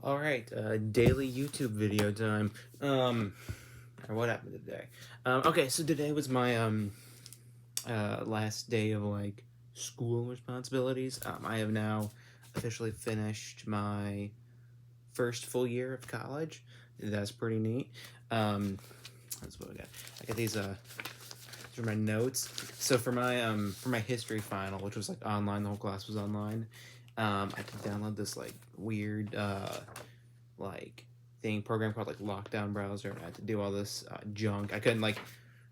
All right, daily YouTube video time. Or what happened today? Okay, so today was my last day of like school responsibilities. I have now officially finished my first full year of college. That's pretty neat. That's what I got. I got these are my notes. So for my history final, which was like online, the whole class was online. I had to download this like weird like thing program called like Lockdown Browser, and I had to do all this junk. I couldn't like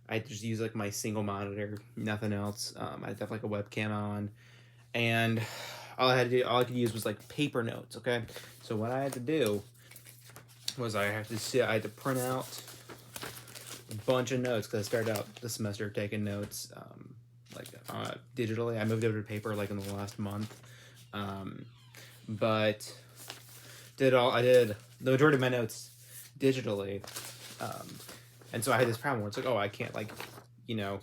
I just use like my single monitor, nothing else. I had to have like a webcam on, and all I could use was like paper notes. Okay, so what I had to do was I had to print out a bunch of notes because I started out the semester taking notes digitally. I moved over to paper like in the last month, um, but I did the majority of my notes digitally, um, and so I had this problem where it's like, oh, I can't like, you know,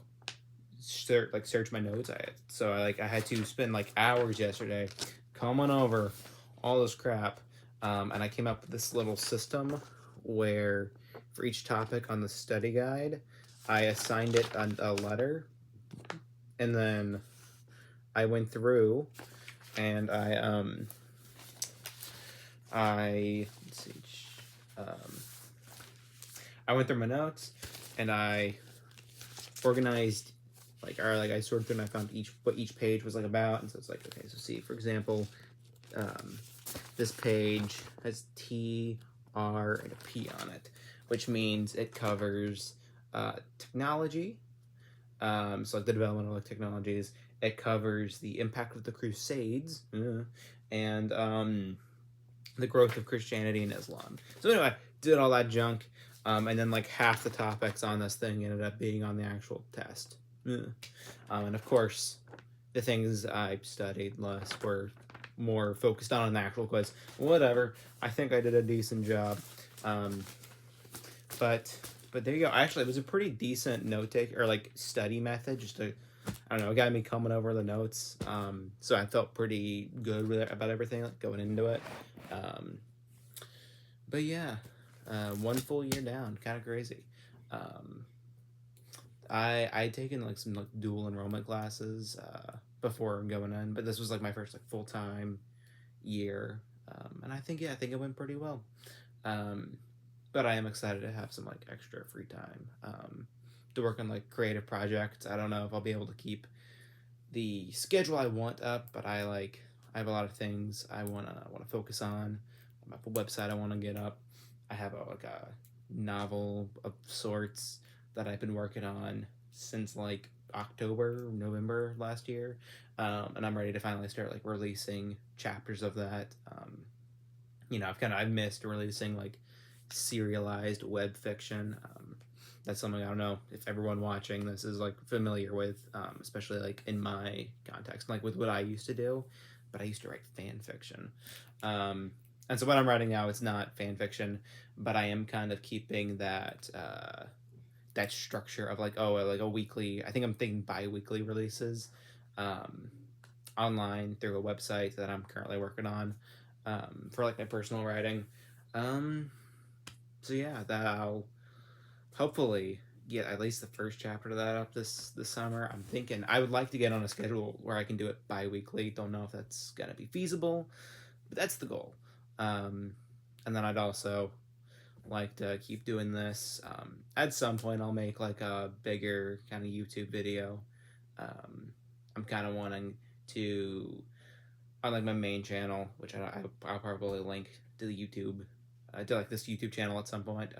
search my notes. I had to spend like hours yesterday coming over all this crap, and I came up with this little system where for each topic on the study guide, I assigned it a letter, and then I went through and I let's see, um, I went through my notes and I organized I sorted through and I found what each page was like about, and so it's like, okay, so see, for example, um, this page has T, R, and a P on it, which means it covers technology, so like the development of like technologies. It covers the impact of the Crusades, and the growth of Christianity and Islam. So anyway, did all that junk, and then like half the topics on this thing ended up being on the actual test. And of course, the things I studied less were more focused on the actual quiz. Whatever. I think I did a decent job. Um, but but there you go. Actually, it was a pretty decent note take or like study method. Just to I don't know, it got me coming over the notes. So I felt pretty good with about everything like going into it. Um, but yeah, one full year down, kind of crazy. Um, I'd taken like some like dual enrollment classes before going in, but this was like my first like full time year, and I think it went pretty well. Um, but I am excited to have some like extra free time to work on like creative projects. I don't know if I'll be able to keep the schedule I want up, but I have a lot of things I wanna focus on. I have a website I want to get up. I have like a novel of sorts that I've been working on since like October, November last year, and I'm ready to finally start like releasing chapters of that. I've missed releasing like serialized web fiction. That's something I don't know if everyone watching this is like familiar with, especially like in my context, like with what I used to do. But I used to write fan fiction, um, and so what I'm writing now it's not fan fiction, but I am kind of keeping that structure of like like a weekly. I think I'm thinking bi-weekly releases, um, online through a website that I'm currently working on, for like my personal writing. Um, so yeah, that I'll hopefully get at least the first chapter of that up this summer. I'm thinking I would like to get on a schedule where I can do it bi-weekly. Don't know if that's gonna be feasible, but that's the goal. Um, and then I'd also like to keep doing this. At some point, I'll make like a bigger kind of YouTube video. Um, I'm kind of wanting to on like my main channel, which I'll probably link to the YouTube, to like this YouTube channel at some point.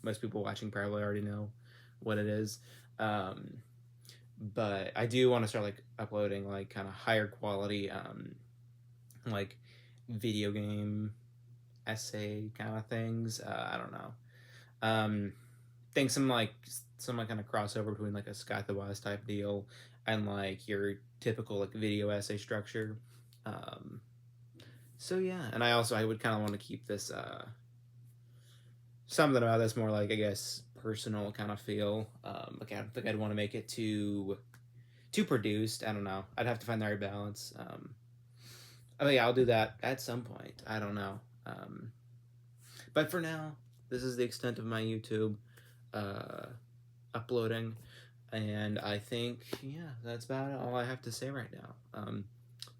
Most people watching probably already know what it is, um, but I do want to start like uploading like kind of higher quality, like video game essay kind of things. I don't know. Um, think some like kind of crossover between like a Scott the Wise type deal and like your typical like video essay structure. Um, So yeah, and I would kind of want to keep this something about this more like I guess personal kind of feel. Like I don't think I'd want to make it too produced. I don't know. I'd have to find the right balance. Oh yeah, I'll do that at some point. I don't know. But for now, this is the extent of my YouTube uploading, and I think, yeah, that's about all I have to say right now.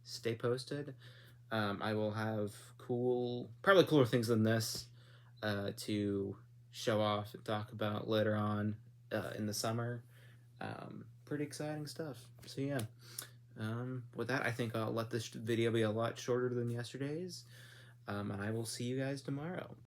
Stay posted. I will have probably cooler things than this to show off and talk about later on in the summer. Pretty exciting stuff. So yeah, with that, I think I'll let this video be a lot shorter than yesterday's, and I will see you guys tomorrow.